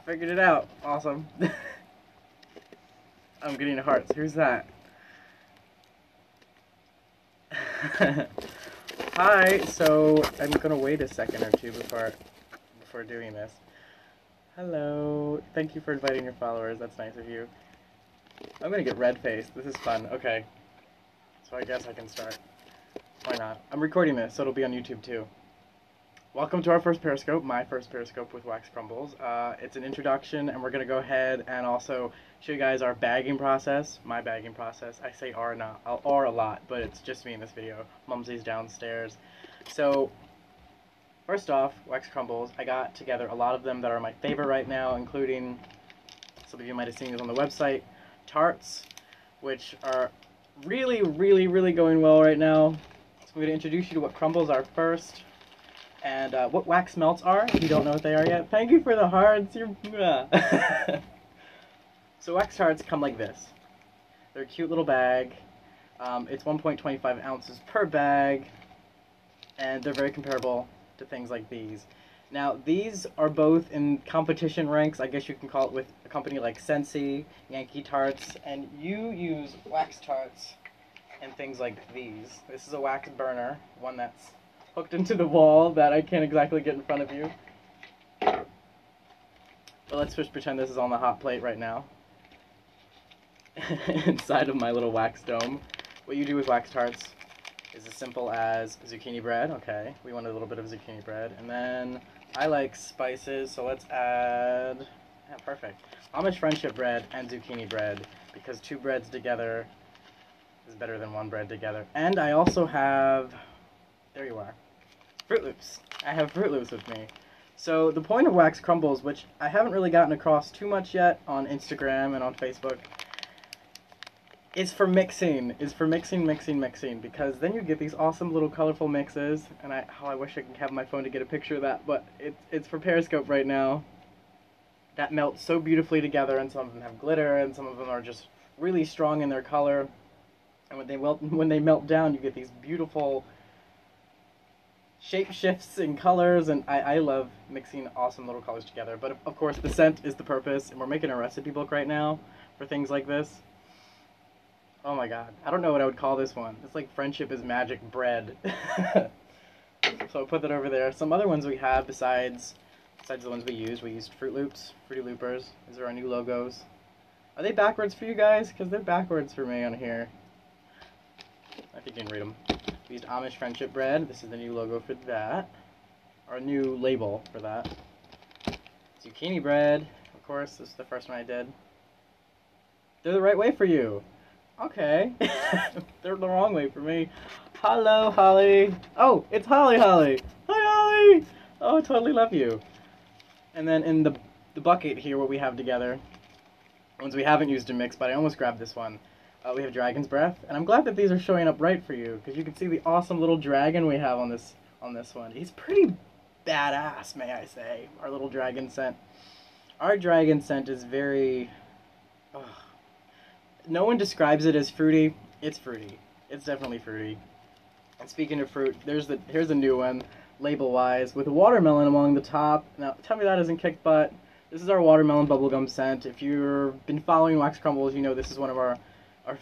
figured it out. Awesome. I'm getting hearts. Who's that? Hi. So I'm gonna wait a second or two before doing this. Hello. Thank you for inviting your followers. That's nice of you. I'm gonna get red-faced. This is fun. Okay. So I guess I can start. Why not? I'm recording this, so it'll be on YouTube too. Welcome to our first Periscope, my first Periscope with Wax Crumbles. It's an introduction, and we're going to go ahead and also show you guys our bagging process, my bagging process. I say R a lot, but it's just me in this video. Mumsy's downstairs. So, first off, Wax Crumbles, I got together a lot of them that are my favorite right now, including, some of you might have seen these on the website, tarts, which are really, really, really going well right now. So I'm going to introduce you to what crumbles are first. And what wax melts are, if you don't know what they are yet. Thank you for the hearts. So wax tarts come like this. They're a cute little bag. It's 1.25 ounces per bag. And they're very comparable to things like these. Now, these are both in competition ranks, I guess you can call it, with a company like Scentsy, Yankee Tarts, and you use wax tarts and things like these. This is a wax burner, one that's hooked into the wall that I can't exactly get in front of you. But let's just pretend this is on the hot plate right now. Inside of my little wax dome. What you do with wax tarts is as simple as zucchini bread. Okay, we want a little bit of zucchini bread. And then I like spices, so let's add, yeah, perfect, Amish friendship bread and zucchini bread, because two breads together is better than one bread together. And I also have, there you are, Fruit Loops. I have Fruit Loops with me. So the point of Wax Crumbles, which I haven't really gotten across too much yet on Instagram and on Facebook, is for mixing, because then you get these awesome little colorful mixes, and I wish I could have my phone to get a picture of that, but it's for Periscope right now, that melt so beautifully together, and some of them have glitter, and some of them are just really strong in their color, and when they melt down, you get these beautiful shape shifts in colors, and I love mixing awesome little colors together. But of course the scent is the purpose, and we're making a recipe book right now for things like this. Oh my god, I don't know what I would call this one. It's like Friendship is Magic Bread. So I'll put that over there. Some other ones we have besides the ones we used Fruit Loops, Fruity Loopers. These are our new logos. Are they backwards for you guys? Because they're backwards for me on here. I think you can read them. We used Amish Friendship Bread. This is the new logo for that. Our new label for that. Zucchini bread. Of course, this is the first one I did. They're the right way for you. Okay. They're the wrong way for me. Hello, Holly. Oh, it's Holly. Hi, Holly. Oh, I totally love you. And then in the bucket here, what we have together, ones we haven't used to mix, but I almost grabbed this one. We have Dragon's Breath, and I'm glad that these are showing up right for you, because you can see the awesome little dragon we have on this one. He's pretty badass, may I say, our little dragon scent. Our dragon scent is very, no one describes it as fruity. It's fruity. It's definitely fruity. And speaking of fruit, here's a new one, label-wise, with a watermelon along the top. Now, tell me that isn't kicked butt. This is our watermelon bubblegum scent. If you've been following Wax Crumbles, you know this is one of our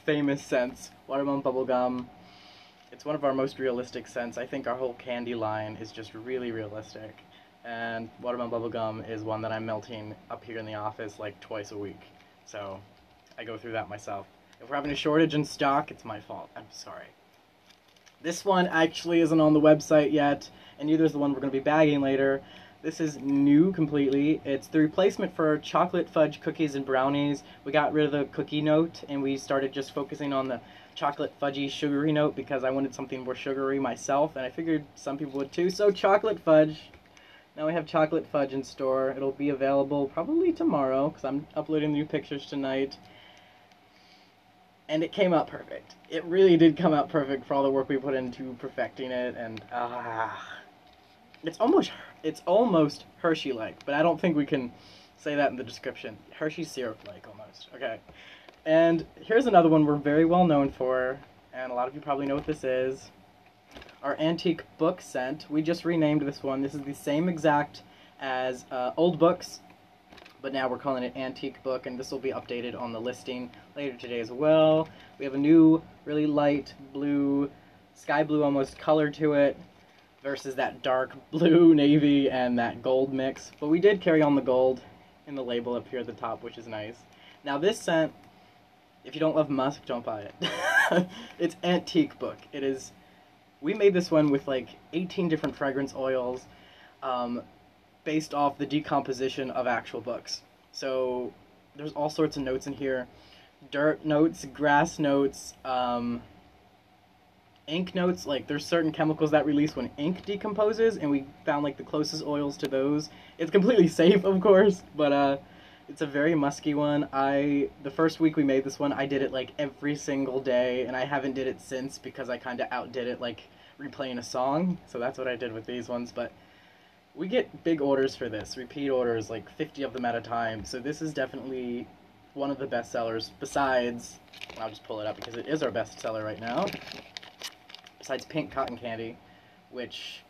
famous scents, watermelon bubblegum. It's one of our most realistic scents. I think our whole candy line is just really realistic. And watermelon bubblegum is one that I'm melting up here in the office like twice a week. So I go through that myself. If we're having a shortage in stock, it's my fault. I'm sorry. This one actually isn't on the website yet, and neither is the one we're going to be bagging later. This is new completely. It's the replacement for chocolate fudge cookies and brownies. We got rid of the cookie note, and we started just focusing on the chocolate fudgy sugary note, because I wanted something more sugary myself, and I figured some people would too. So chocolate fudge. Now we have chocolate fudge in store. It'll be available probably tomorrow, because I'm uploading new pictures tonight. And it came out perfect. It really did come out perfect for all the work we put into perfecting it, and it's almost Hershey-like, but I don't think we can say that in the description. Hershey syrup-like, almost. Okay. And here's another one we're very well known for, and a lot of you probably know what this is. Our antique book scent. We just renamed this one. This is the same exact as old books, but now we're calling it Antique Book, and this will be updated on the listing later today as well. We have a new, really light blue, sky blue almost color to it, versus that dark blue, navy, and that gold mix. But we did carry on the gold in the label up here at the top, which is nice. Now this scent, if you don't love musk, don't buy it. It's Antique Book. It is, we made this one with like 18 different fragrance oils, based off the decomposition of actual books. So there's all sorts of notes in here. Dirt notes, grass notes, ink notes. Like there's certain chemicals that release when ink decomposes, and we found like the closest oils to those. It's completely safe, of course, but it's a very musky one. The first week we made this one, I did it like every single day, and I haven't did it since because I kind of outdid it like replaying a song. So that's what I did with these ones. But we get big orders for this, repeat orders, like 50 of them at a time. So this is definitely one of the best sellers, besides, I'll just pull it up because it is our best seller right now, besides Pink Cotton Candy, which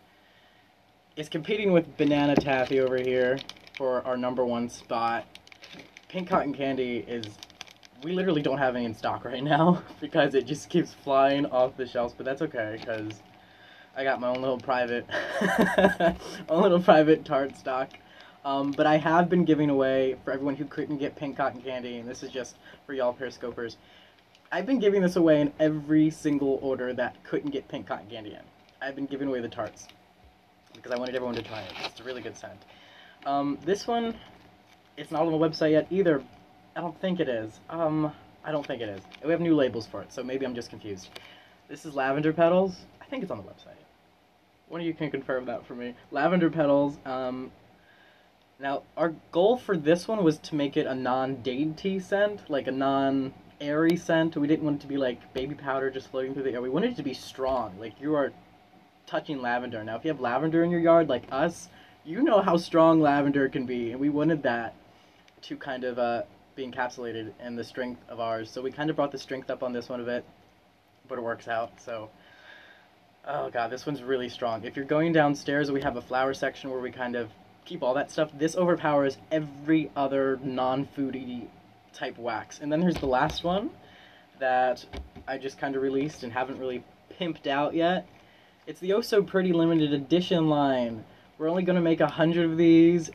is competing with Banana Taffy over here for our #1 spot. Pink Cotton Candy is, we literally don't have any in stock right now because it just keeps flying off the shelves, but that's okay because I got my own little private Tarte stock. But I have been giving away, for everyone who couldn't get Pink Cotton Candy, and this is just for y'all Periscopers, I've been giving this away in every single order that couldn't get Pink Cotton Candy in. I've been giving away the tarts because I wanted everyone to try it. It's a really good scent. This one, it's not on the website yet either. I don't think it is. I don't think it is. We have new labels for it, so maybe I'm just confused. This is Lavender Petals. I think it's on the website. One of you can confirm that for me. Lavender Petals. Now, our goal for this one was to make it a non-dainty scent, like a non-airy scent. We didn't want it to be like baby powder just floating through the air. We wanted it to be strong, like you are touching lavender. Now, if you have lavender in your yard, like us, you know how strong lavender can be, and we wanted that to kind of be encapsulated in the strength of ours. So we kind of brought the strength up on this one a bit, but it works out. So, oh god, this one's really strong. If you're going downstairs, we have a flower section where we kind of keep all that stuff. This overpowers every other non-foody type wax. And then there's the last one that I just kind of released and haven't really pimped out yet. It's the Oh So Pretty limited edition line. We're only going to make 100 of these.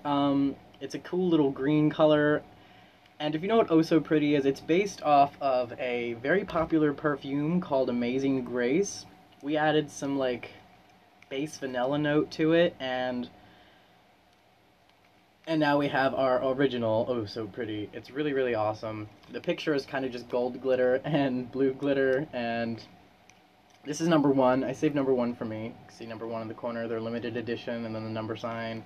It's a cool little green color. And if you know what Oh So Pretty is, it's based off of a very popular perfume called Amazing Grace. We added some like base vanilla note to it, and now we have our original Oh So Pretty. It's really, really awesome. The picture is kind of just gold glitter and blue glitter, and this is #1. I saved #1 for me. You can see #1 in the corner, their limited edition, and then the number sign.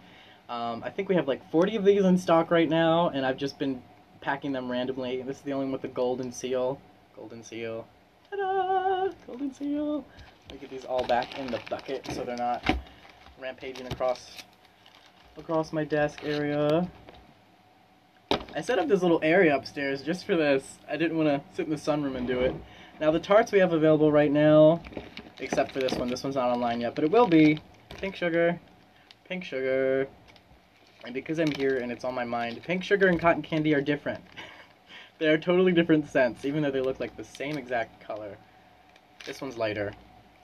I think we have like 40 of these in stock right now, and I've just been packing them randomly. This is the only one with the golden seal. Golden seal. Ta-da! Golden seal. Let me get these all back in the bucket so they're not rampaging across my desk area. I set up this little area upstairs just for this. I didn't want to sit in the sunroom and do it. Now the tarts we have available right now, except for this one. This one's not online yet, but it will be. Pink sugar. Pink sugar. And because I'm here and it's on my mind, pink sugar and cotton candy are different. They are totally different scents, even though they look like the same exact color. This one's lighter.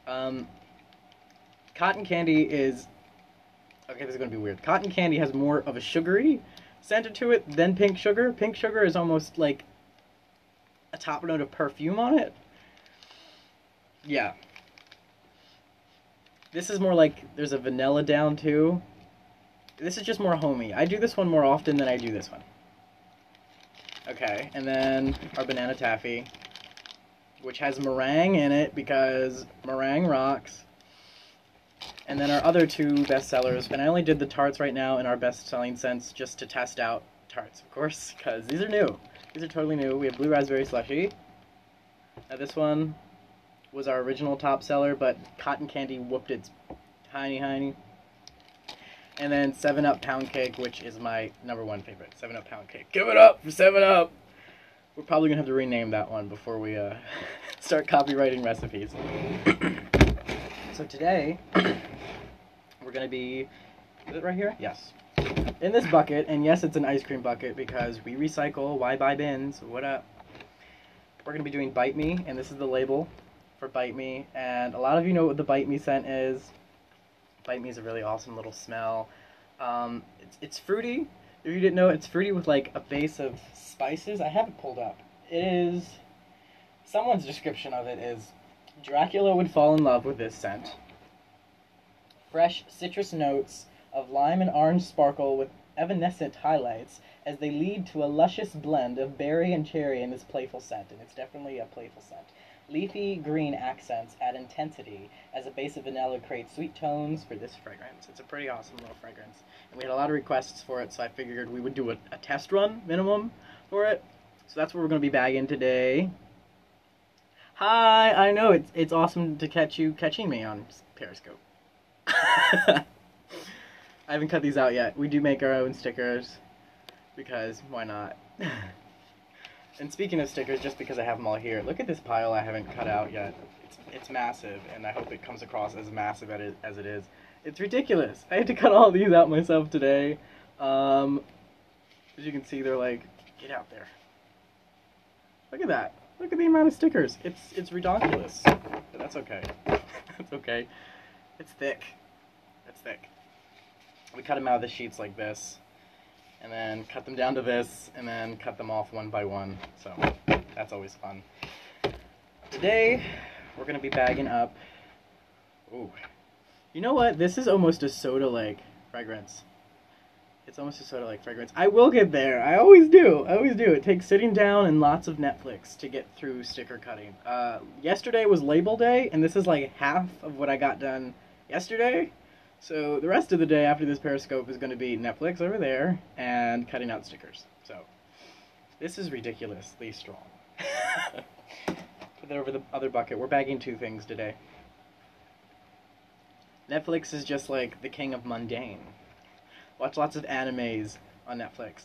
Cotton candy is... Okay, this is going to be weird. Cotton candy has more of a sugary scent to it than pink sugar. Pink sugar is almost like a top note of perfume on it. Yeah. This is more like there's a vanilla down too. This is just more homey. I do this one more often than I do this one. Okay, and then our banana taffy, which has meringue in it because meringue rocks. And then our other two best sellers, and I only did the tarts right now in our best selling scents just to test out tarts, of course, because these are new. These are totally new. We have blue raspberry slushy. Now this one was our original top seller, but cotton candy whooped its hiney. And then 7-Up Pound Cake, which is my #1 favorite. 7-Up Pound Cake. Give it up for 7-Up! We're probably going to have to rename that one before we start copywriting recipes. So today, we're going to be... Is it right here? Yes. in this bucket, and yes, it's an ice cream bucket because we recycle. Why buy bins? What up? We're going to be doing Bite Me, and this is the label for Bite Me. And a lot of you know what the Bite Me scent is. Bite Me is a really awesome little smell. It's fruity. If you didn't know, it's fruity with like a base of spices. I have it pulled up. It is, someone's description of it is, Dracula would fall in love with this scent. Fresh citrus notes of lime and orange sparkle with evanescent highlights as they lead to a luscious blend of berry and cherry in this playful scent, and it's definitely a playful scent. Leafy green accents add intensity as a base of vanilla creates sweet tones for this fragrance. It's a pretty awesome little fragrance, and we had a lot of requests for it, so I figured we would do a test run minimum for it. So that's what we're going to be bagging today. Hi, I know it's awesome to catch you catching me on Periscope. I haven't cut these out yet. We do make our own stickers because why not? And speaking of stickers, just because I have them all here, look at this pile I haven't cut out yet. It's massive, and I hope it comes across as massive as it is. It's ridiculous. I had to cut all these out myself today. As you can see, they're like, get out there. Look at that. Look at the amount of stickers. It's ridiculous. But that's okay. That's okay. It's thick. It's thick. We cut them out of the sheets like this, and then cut them down to this, and then cut them off one by one. So that's always fun. Today, we're going to be bagging up. Ooh. You know what? This is almost a soda-like fragrance. It's almost a soda-like fragrance. I will get there. I always do. I always do. It takes sitting down and lots of Netflix to get through sticker cutting. Yesterday was Label Day, and this is like half of what I got done yesterday. So the rest of the day after this Periscope is going to be Netflix over there and cutting out stickers. So this is ridiculously strong. Put that over the other bucket. We're bagging two things today. Netflix is just like the king of mundane. Watch lots of animes on Netflix.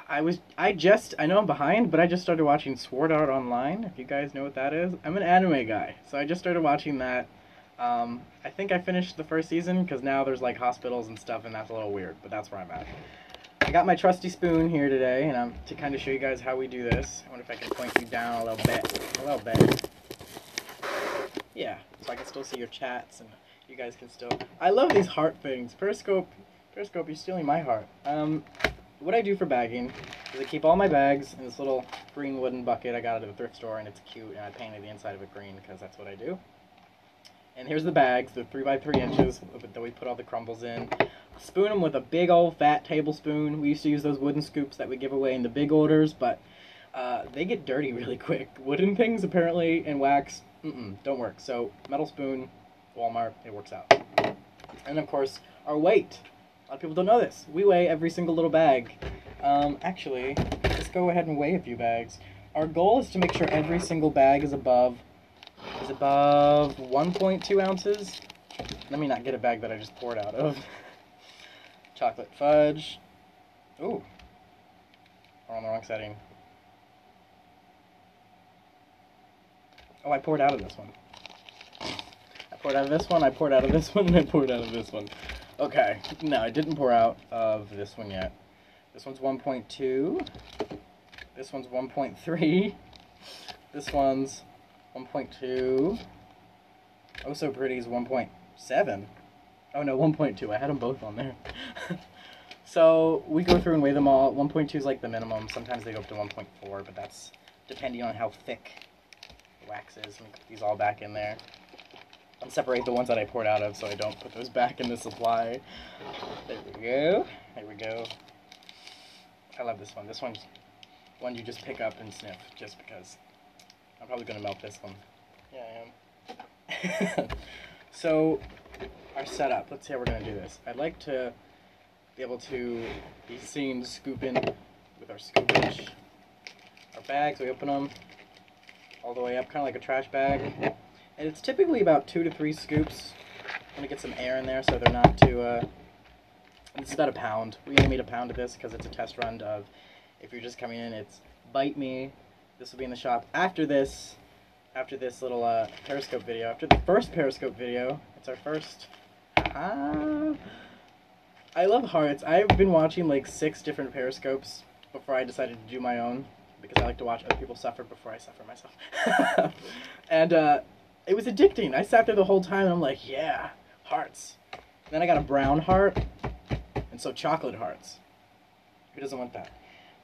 I know I'm behind, but I just started watching Sword Art Online, if you guys know what that is. I'm an anime guy, so I just started watching that. I think I finished the first season, because now there's like hospitals and stuff, and that's a little weird, but that's where I'm at. I got my trusty spoon here today, and to kind of show you guys how we do this. I wonder if I can point you down a little bit. A little bit. Yeah, so I can still see your chats, and you guys can still... I love these heart things. Periscope, you're stealing my heart. What I do for bagging is I keep all my bags in this little green wooden bucket I got at the thrift store, and it's cute, and I painted the inside of it green because that's what I do. And here's the bags, they're 3 by 3 inches that we put all the crumbles in. Spoon them with a big old fat tablespoon. We used to use those wooden scoops that we give away in the big orders, but they get dirty really quick. Wooden things apparently and wax, don't work. So metal spoon, Walmart, it works out. And of course, our weight. A lot of people don't know this. We weigh every single little bag. Actually, let's go ahead and weigh a few bags. Our goal is to make sure every single bag is above 1.2 ounces. Let me not get a bag that I just poured out of. Chocolate fudge. Ooh. We're on the wrong setting. Oh, I poured out of this one. I poured out of this one, I poured out of this one, and I poured out of this one. Okay, no, I didn't pour out of this one yet. This one's 1.2. This one's 1.3. This one's 1.2. Oh So Pretty is 1.7. Oh no, 1.2. I had them both on there. So we go through and weigh them all. 1.2 is like the minimum. Sometimes they go up to 1.4, but that's depending on how thick the wax is. Let me put these all back in there. And separate the ones that I poured out of so I don't put those back in the supply. There we go. There we go. I love this one. This one's one you just pick up and sniff just because. I'm probably going to melt this one. Yeah, I am. So, our setup. Let's see how we're going to do this. I'd like to be able to be seen scooping with our scoopage. Our bags, we open them all the way up, kind of like a trash bag. And it's typically about 2 to 3 scoops. I'm going to get some air in there so they're not too... This is about a pound. We only made a pound of this because it's a test run of, if you're just coming in, it's Bite Me. This will be in the shop after this little Periscope video. After the first Periscope video, it's our first... I love hearts. I've been watching like 6 different Periscopes before I decided to do my own because I like to watch other people suffer before I suffer myself. And it was addicting. I sat there the whole time and I'm like, yeah, hearts. Then I got a brown heart, and so chocolate hearts. Who doesn't want that?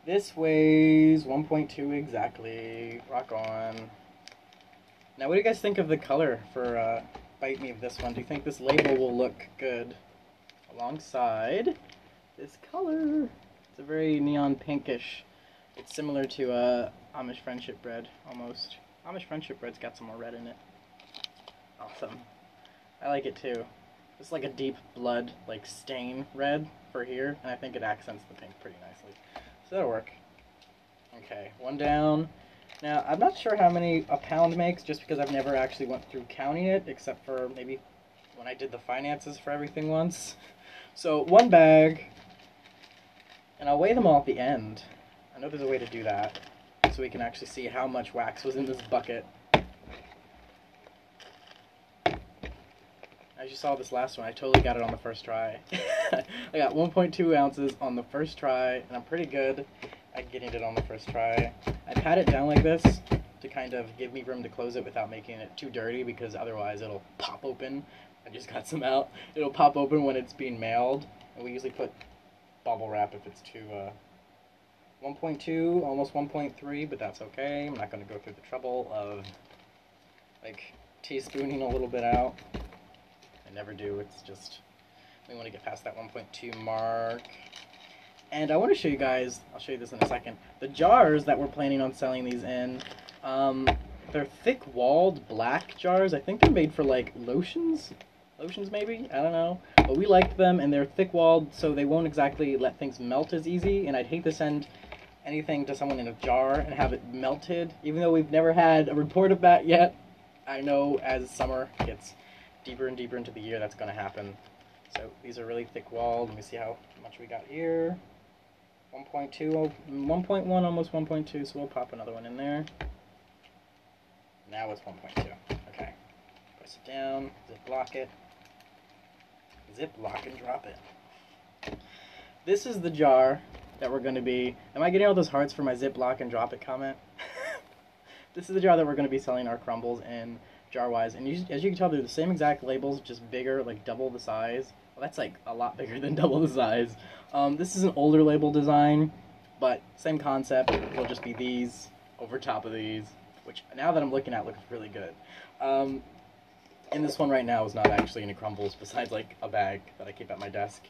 This weighs 1.2 exactly. Rock on. Now, what do you guys think of the color for Bite Me of this one? Do you think this label will look good alongside this color? It's a very neon pinkish. It's similar to Amish Friendship Bread, almost. Amish Friendship Bread's got some more red in it. Awesome. I like it too. It's like a deep blood, like stain red for here, and I think it accents the pink pretty nicely. So that'll work. Okay, one down. Now, I'm not sure how many a pound makes, just because I've never actually went through counting it, except for maybe when I did the finances for everything once. So, 1 bag, and I'll weigh them all at the end. I know there's a way to do that, so we can actually see how much wax was in this bucket. As you saw this last one, I totally got it on the first try. I got 1.2 ounces on the first try, and I'm pretty good at getting it on the first try. I pat it down like this to kind of give me room to close it without making it too dirty, because otherwise it'll pop open. I just got some out. It'll pop open when it's being mailed, and we usually put bubble wrap if it's too 1.2, almost 1.3, but that's okay. I'm not going to go through the trouble of like teaspooning a little bit out. I never do. It's just we want to get past that 1.2 mark. And I want to show you guys, I'll show you this in a second, the jars that we're planning on selling these in. They're thick-walled black jars. I think they're made for like lotions maybe, I don't know. But we liked them, and they're thick-walled, so they won't exactly let things melt as easy, and I'd hate to send anything to someone in a jar and have it melted. Even though we've never had a report of that yet, I know as summer gets deeper and deeper into the year, that's going to happen. So these are really thick-walled. Let me see how much we got here. 1.2, 1.1, almost 1.2, so we'll pop another one in there. Now it's 1.2. Okay. Press it down, zip lock it. Zip lock and drop it. This is the jar that we're going to be... Am I getting all those hearts for my zip lock and drop it comment? This is the jar that we're going to be selling our crumbles in jar-wise. And as you can tell, they're the same exact labels, just bigger, like double the size. Well, that's like a lot bigger than double the size. This is an older label design, but same concept. It'll just be these over top of these, which now that I'm looking at looks really good. And this one right now is not actually any crumbles besides like a bag that I keep at my desk.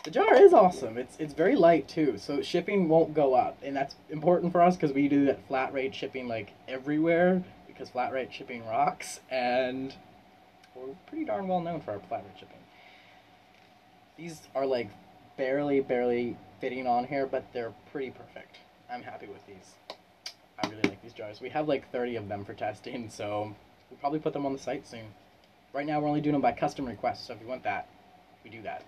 The jar is awesome. It's very light too, so shipping won't go up, and that's important for us because we do that flat rate shipping like everywhere, because flat rate shipping rocks, and we're pretty darn well known for our flat rate shipping. These are like barely fitting on here, but they're pretty perfect. I'm happy with these. I really like these jars. We have like 30 of them for testing, so we'll probably put them on the site soon. Right now we're only doing them by custom request, so if you want that, we do that.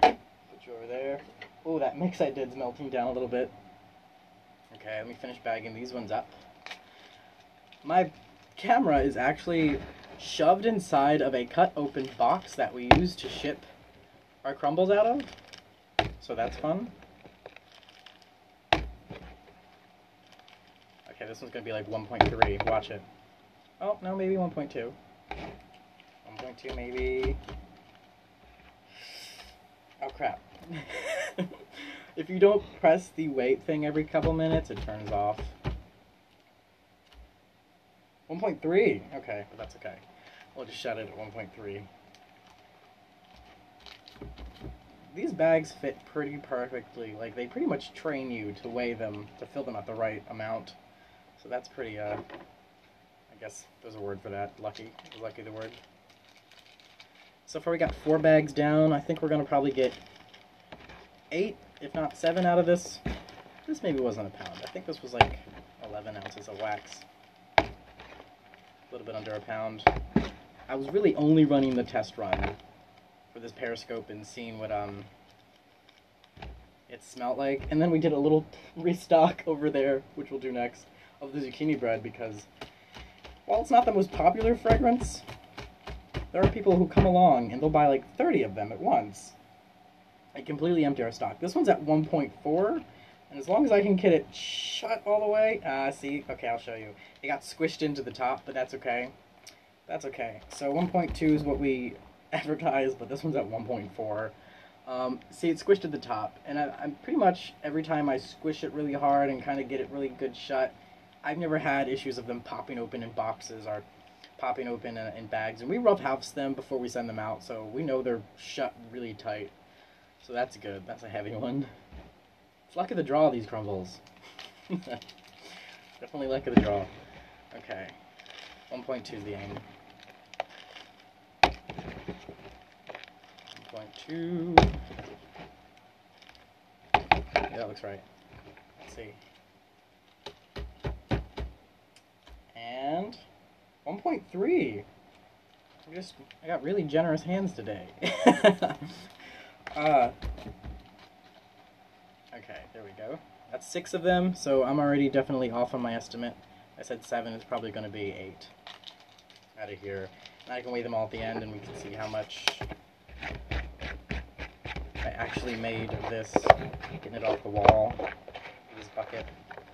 Put you over there. Oh, that mix I did's melting down a little bit. Okay, let me finish bagging these ones up. My camera is actually shoved inside of a cut open box that we use to ship our crumbles out of, so that's fun. Okay, this one's gonna be like 1.3. Watch it. Oh no, maybe 1.2. 1.2 maybe. Oh crap. If you don't press the weight thing every couple minutes, it turns off. 1.3. Okay, but that's okay. We'll just shut it at 1.3. These bags fit pretty perfectly. Like, they pretty much train you to weigh them, to fill them at the right amount. So that's pretty, I guess there's a word for that. Lucky. Is lucky the word? So far we got 4 bags down. I think we're going to probably get 8, if not 7 out of this. This maybe wasn't a pound. I think this was like 11 ounces of wax. A little bit under a pound. I was really only running the test run for this Periscope and seeing what it smelled like. And then we did a little restock over there, which we'll do next, of the zucchini bread, because while it's not the most popular fragrance, there are people who come along and they'll buy like 30 of them at once. I completely empty our stock. This one's at 1.4, and as long as I can get it shut all the way, see, okay, I'll show you. It got squished into the top, but that's okay. That's okay. So 1.2 is what we advertise, but this one's at 1.4. See, it's squished at the top, and I'm pretty much, every time I squish it really hard and kind of get it really good shut, I've never had issues of them popping open in boxes or popping open in bags. And we rough house them before we send them out, so we know they're shut really tight. So that's good. That's a heavy one. It's luck of the draw, these crumbles. Definitely luck of the draw. Okay. 1.2 is the aim. 1.2. Yeah, that looks right. Let's see. And 1.3. I got really generous hands today. Okay, there we go. That's 6 of them, so I'm already definitely off on my estimate. I said 7, it's probably going to be 8 out of here. And I can weigh them all at the end and we can see how much I actually made of this, getting it off the wall. This bucket.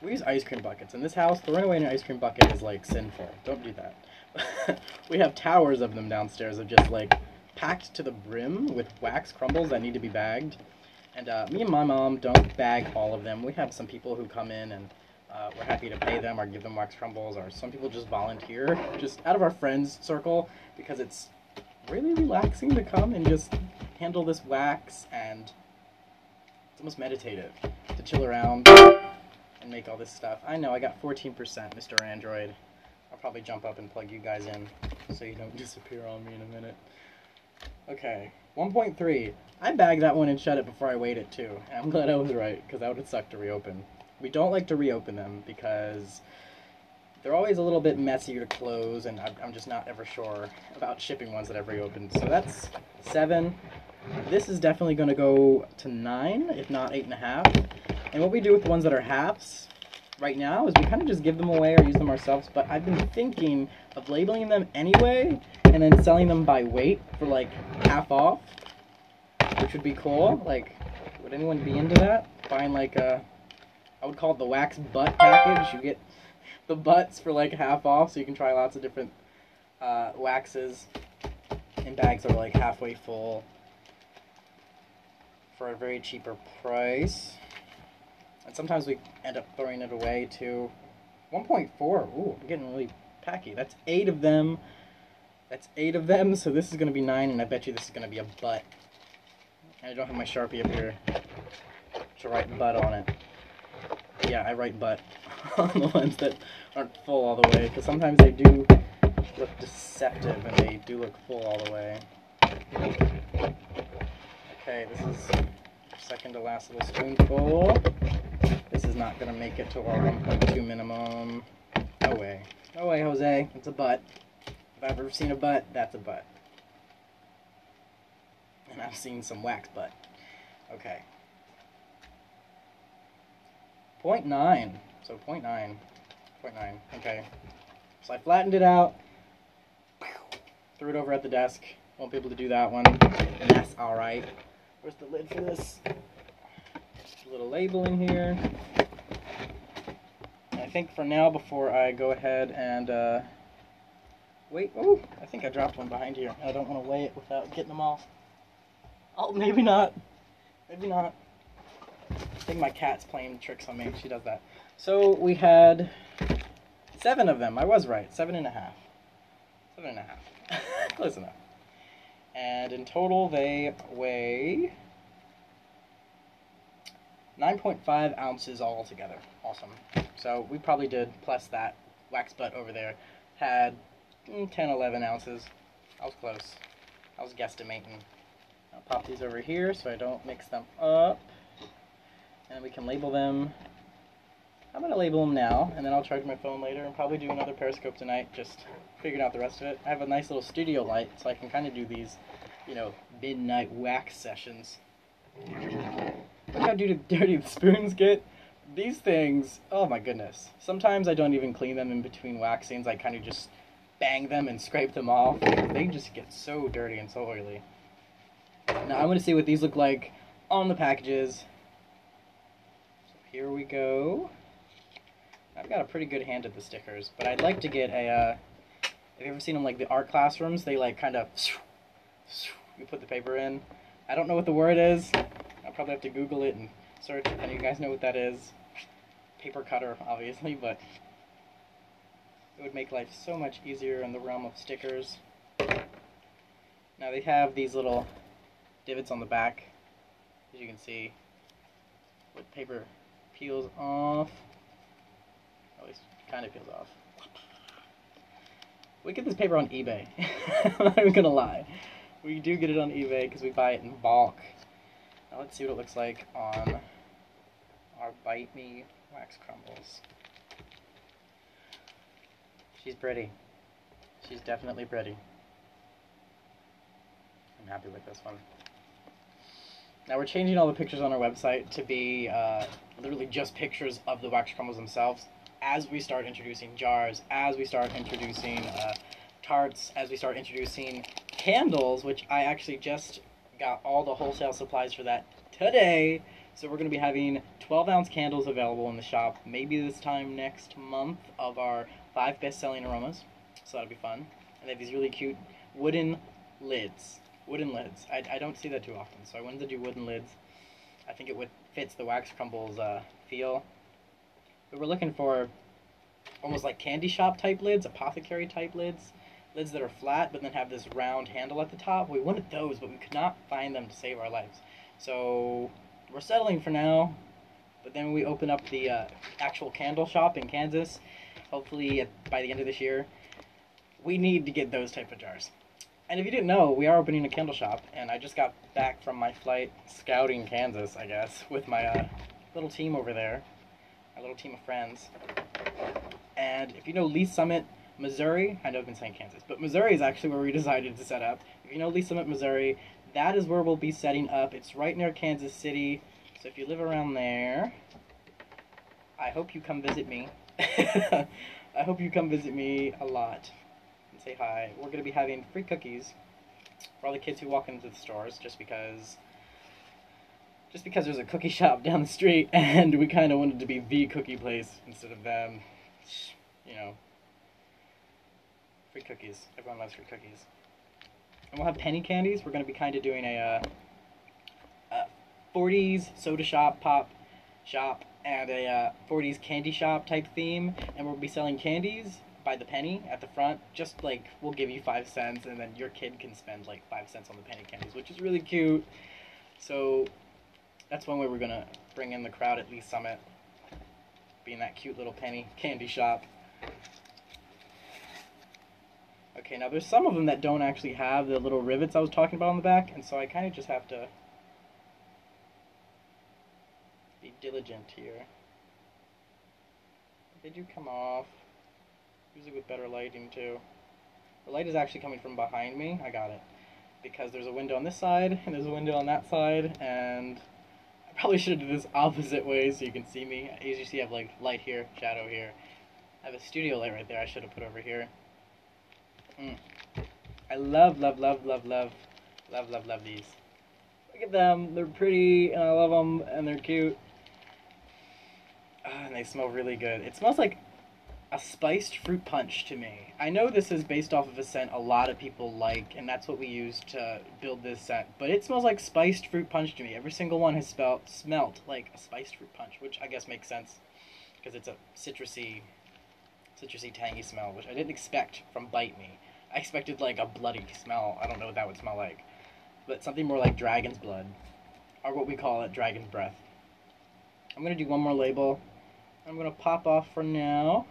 We use ice cream buckets. In this house, throwing away an ice cream bucket is like sinful. Don't do that. We have towers of them downstairs of just like packed to the brim with wax crumbles that need to be bagged. And me and my mom don't bag all of them. We have some people who come in and we're happy to pay them or give them wax crumbles, or some people just volunteer, just out of our friends circle, because it's really relaxing to come and just handle this wax, and it's almost meditative to chill around and make all this stuff. I know I got 14%, Mr. Android. I'll probably jump up and plug you guys in so you don't disappear on me in a minute. Okay, 1.3. I bagged that one and shut it before I weighed it too. And I'm glad I was right, because that would have sucked to reopen. We don't like to reopen them because they're always a little bit messier to close, and I'm just not ever sure about shipping ones that I've reopened. So that's 7. This is definitely going to go to 9, if not 8.5. And what we do with the ones that are halves right now is we kind of just give them away or use them ourselves. But I've been thinking of labeling them anyway and then selling them by weight for like half off, which would be cool. Like, would anyone be into that? Buying like a, I would call it the wax butt package. You get the butts for like half off, so you can try lots of different waxes in bags that are like halfway full for a very cheaper price. And sometimes we end up throwing it away too. 1.4. Ooh, I'm getting really packy. That's 8 of them. That's 8 of them, so this is going to be 9, and I bet you this is going to be a butt. And I don't have my Sharpie up here to write butt on it. Yeah, I write butt on the ones that aren't full all the way, because sometimes they do look deceptive and they do look full all the way. Okay, this is second to last little spoonful. This is not going to make it to our 1.2 minimum. No way. No way, Jose. It's a butt. If I've ever seen a butt, that's a butt. And I've seen some wax butt. Okay. 0.9. So 0.9. 0.9. Okay. So I flattened it out. Threw it over at the desk. Won't be able to do that one. And that's alright. Where's the lid for this? Just a little label in here. And I think for now, before I go ahead and wait. Oh, I think I dropped one behind here. I don't want to weigh it without getting them off. Oh, maybe not. Maybe not. I think my cat's playing tricks on me. She does that. So we had 7 of them. I was right. 7.5. 7.5. Close enough. And in total, they weigh 9.5 ounces all together. Awesome. So we probably did, plus that wax butt over there, had 10, 11 ounces. I was close. I was guesstimating. I'll pop these over here so I don't mix them up. And we can label them. I'm going to label them now, and then I'll charge my phone later and probably do another Periscope tonight, just figuring out the rest of it. I have a nice little studio light, so I can kind of do these, you know, midnight wax sessions. Look how dirty the spoons get. These things, oh my goodness. Sometimes I don't even clean them in between waxings. I kind of just bang them and scrape them off. They just get so dirty and so oily. Now I'm going to see what these look like on the packages. So here we go. I've got a pretty good hand at the stickers, but I'd like to get a, have you ever seen them like the art classrooms? They like kind of, you put the paper in. I don't know what the word is. I'll probably have to Google it and search if any of you guys know what that is. Paper cutter, obviously, but it would make life so much easier in the realm of stickers. Now they have these little divots on the back, as you can see, where the paper peels off. At least kind of peels off. We get this paper on eBay. I'm not even gonna lie. We do get it on eBay because we buy it in bulk. Now let's see what it looks like on our Bite Me wax crumbles. She's pretty. She's definitely pretty. I'm happy with this one. Now we're changing all the pictures on our website to be literally just pictures of the wax crumbles themselves. As we start introducing jars, as we start introducing tarts, as we start introducing candles, which I actually just got all the wholesale supplies for that today. So we're going to be having 12-ounce candles available in the shop, maybe this time next month, of our 5 best-selling aromas. So that'll be fun. And they have these really cute wooden lids. Wooden lids. I don't see that too often, so I wanted to do wooden lids. I think it fits the wax crumbles feel. But we're looking for almost like candy shop type lids, apothecary type lids. Lids that are flat but then have this round handle at the top. We wanted those, but we could not find them to save our lives. So we're settling for now, but then we open up the actual candle shop in Kansas, hopefully by the end of this year. We need to get those type of jars. And if you didn't know, we are opening a candle shop, and I just got back from my flight scouting Kansas, I guess, with my little team over there, my little team of friends. And if you know Lee Summit, Missouri, I know I've been saying Kansas, but Missouri is actually where we decided to set up. If you know Lee Summit, Missouri, that is where we'll be setting up. It's right near Kansas City, so if you live around there, I hope you come visit me. I hope you come visit me a lot and say hi. We're going to be having free cookies for all the kids who walk into the stores, just because there's a cookie shop down the street, and we kind of wanted to be the cookie place instead of them, you know. Free cookies. Everyone loves free cookies. And we'll have penny candies. We're going to be kind of doing a 40s soda shop, pop shop, and a 40s candy shop type theme. And we'll be selling candies by the penny at the front. Just like, we'll give you 5 cents, and then your kid can spend like 5 cents on the penny candies, which is really cute. So that's one way we're going to bring in the crowd at Lee Summit, being that cute little penny candy shop. Okay, now there's some of them that don't actually have the little rivets I was talking about on the back, and so I kind of just have to be diligent here. They do come off, usually with better lighting too. The light is actually coming from behind me. I got it. Because there's a window on this side, and there's a window on that side, and I probably should have done this opposite way so you can see me. As you see, I have like light here, shadow here. I have a studio light right there I should have put over here. I love these. Look at them. They're pretty, and I love them, and they're cute. And they smell really good. It smells like a spiced fruit punch to me. I know this is based off of a scent a lot of people like, and that's what we use to build this scent, but it smells like spiced fruit punch to me. Every single one has smelled like a spiced fruit punch, which I guess makes sense, because it's a citrusy, tangy smell, which I didn't expect from Bite Me. I expected like a bloody smell. I don't know what that would smell like. But something more like dragon's blood, or what we call it, dragon's breath. I'm going to do one more label. I'm going to pop off for now.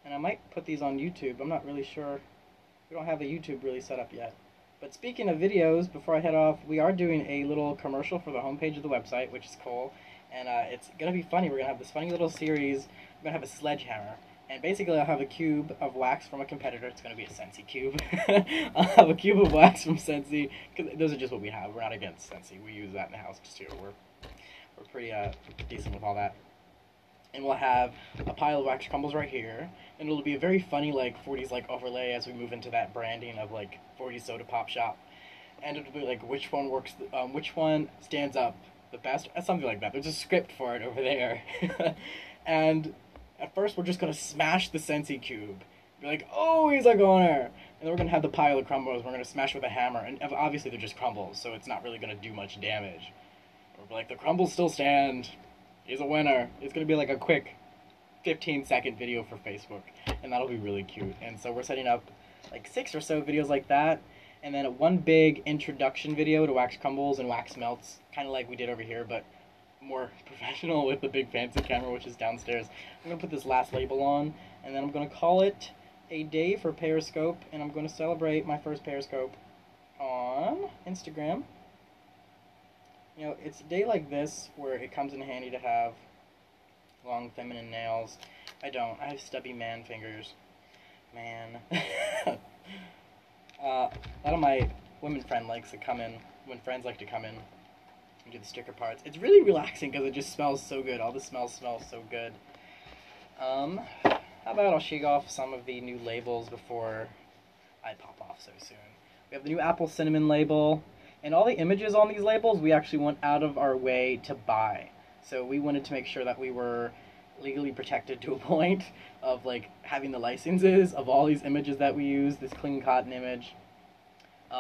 And I might put these on YouTube. I'm not really sure. We don't have a YouTube really set up yet. But speaking of videos, before I head off, we are doing a little commercial for the homepage of the website, which is cool. And it's going to be funny. We're going to have this funny little series. We're going to have a sledgehammer. And basically, I'll have a cube of wax from a competitor. It's going to be a Scentsy cube. I'll have a cube of wax from Scentsy, because those are just what we have. We're not against Scentsy. We use that in the house just here. We're pretty decent with all that. And we'll have a pile of wax crumbles right here. And it'll be a very funny, like, 40s like overlay as we move into that branding of, like, 40s soda pop shop. and it'll be like which one works, which one stands up the best, something like that. There's a script for it over there. And at first we're just gonna smash the Sensi cube. Be like, oh, he's a goner. And then we're gonna have the pile of crumbles. We're gonna smash with a hammer, and obviously they're just crumbles, so it's not really gonna do much damage. We're like, the crumbles still stand. He's a winner. It's gonna be like a quick 15-second video for Facebook, and that'll be really cute. And so we're setting up like 6 or so videos like that, and then one big introduction video to wax crumbles and wax melts, kind of like we did over here, but more professional with the big fancy camera, which is downstairs. I'm gonna put this last label on, and then I'm gonna call it a day for Periscope, and I'm gonna celebrate my first Periscope on Instagram. You know, it's a day like this where it comes in handy to have long feminine nails. I don't. I have stubby man fingers. Man. A lot of my women friends like to come in and do the sticker parts. It's really relaxing because it just smells so good. All the smells smell so good. How about I'll shake off some of the new labels before I pop off so soon. We have the new apple cinnamon label, and all the images on these labels we actually went out of our way to buy. So we wanted to make sure that we were legally protected to a point of like having the licenses of all these images that we use. This clean cotton image.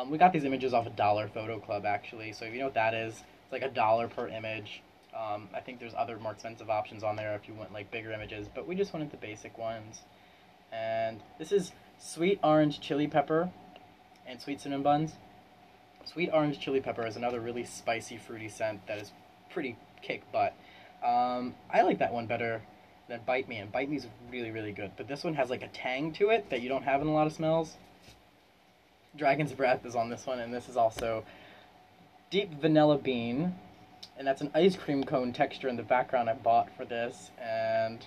We got these images off a Dollar Photo Club actually, so if you know what that is, it's like $1 per image. I think there's other more expensive options on there if you want like bigger images, but we just wanted the basic ones. And this is sweet orange chili pepper and sweet cinnamon buns. Sweet orange chili pepper is another really spicy, fruity scent that is pretty kick butt. I like that one better than Bite Me, and Bite Me is really, really good. But this one has like a tang to it that you don't have in a lot of smells. Dragon's Breath is on this one, and this is also Deep Vanilla Bean, and that's an ice cream cone texture in the background I bought for this, and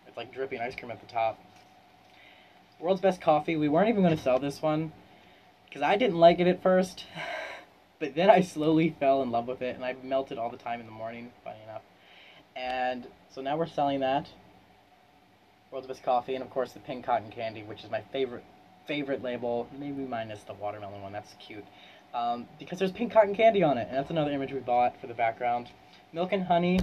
it's like dripping ice cream at the top. World's Best Coffee, we weren't even going to sell this one, because I didn't like it at first, but then I slowly fell in love with it, and I melt it all the time in the morning, funny enough. And so now we're selling that. World's Best Coffee, and of course the pink cotton candy, which is my favorite label, maybe minus the watermelon one, that's cute. Because there's pink cotton candy on it, and that's another image we bought for the background. Milk and honey,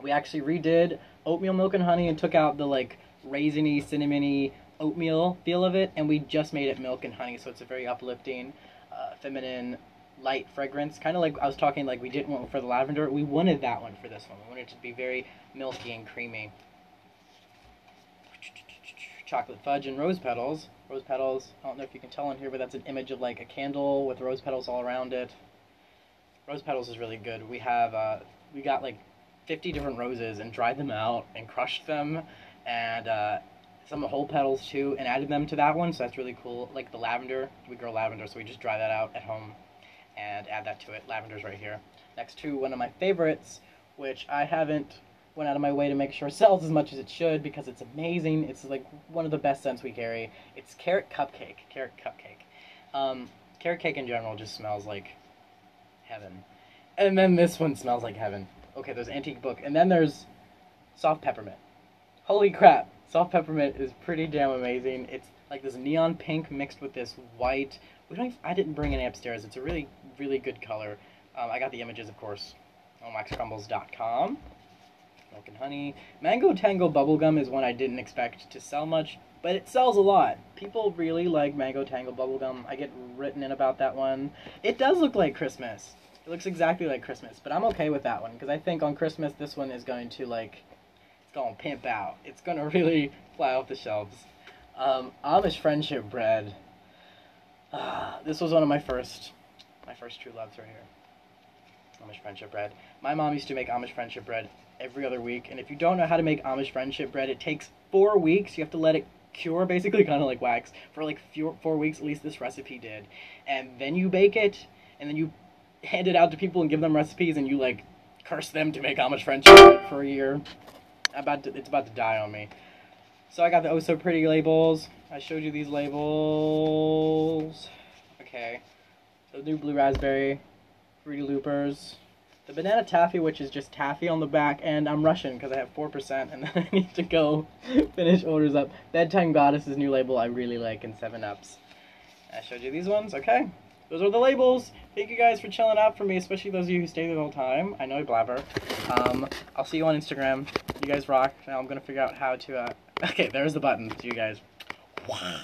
we actually redid oatmeal milk and honey and took out the like raisiny, cinnamony oatmeal feel of it, and we just made it milk and honey, so it's a very uplifting, feminine, light fragrance. Kind of like I was talking, like we didn't want for the lavender, we wanted that one for this one. We wanted it to be very milky and creamy. Chocolate fudge and rose petals. Rose petals, I don't know if you can tell in here, but that's an image of like a candle with rose petals all around it. Rose petals is really good. We have, we got like 50 different roses and dried them out and crushed them, and some whole petals too, and added them to that one, so that's really cool. Like the lavender, we grow lavender, so we just dry that out at home and add that to it. Lavender's right here. Next to one of my favorites, which I haven't went out of my way to make sure sells as much as it should because it's amazing. It's like one of the best scents we carry. It's Carrot Cupcake. Carrot Cupcake. Carrot cake in general just smells like heaven. And then this one smells like heaven. Okay, there's Antique Book. And then there's Soft Peppermint. Holy crap. Soft Peppermint is pretty damn amazing. It's like this neon pink mixed with this white. I didn't bring any upstairs. It's a really, really good color. I got the images, of course, on waxcrumbles.com. Milk and honey. Mango Tango Bubblegum is one I didn't expect to sell much, but it sells a lot. People really like Mango Tango Bubblegum. I get written in about that one. It does look like Christmas. It looks exactly like Christmas, but I'm okay with that one, because I think on Christmas this one is going to, like, it's going to pimp out. It's going to really fly off the shelves. Amish Friendship Bread. This was one of my first true loves right here. Amish Friendship Bread. My mom used to make Amish Friendship Bread every other week, and if you don't know how to make Amish Friendship Bread, it takes 4 weeks. You have to let it cure, basically, kind of like wax, for like 4 weeks, at least this recipe did. And then you bake it, and then you hand it out to people and give them recipes, and you like curse them to make Amish Friendship Bread for a year. It's about to die on me. So I got the Oh So Pretty labels. I showed you these labels. Okay. So new blue raspberry, Fruity Loopers. The banana taffy, which is just taffy on the back, and I'm rushing because I have 4%, and then I need to go finish orders up. Bedtime Goddess is new label I really like, and 7-Ups. I showed you these ones, okay? those are the labels. Thank you guys for chilling out for me, especially those of you who stay the whole time. I know I blabber. I'll see you on Instagram. You guys rock. Now I'm gonna figure out how to, okay, there's the button. See you guys. Wow.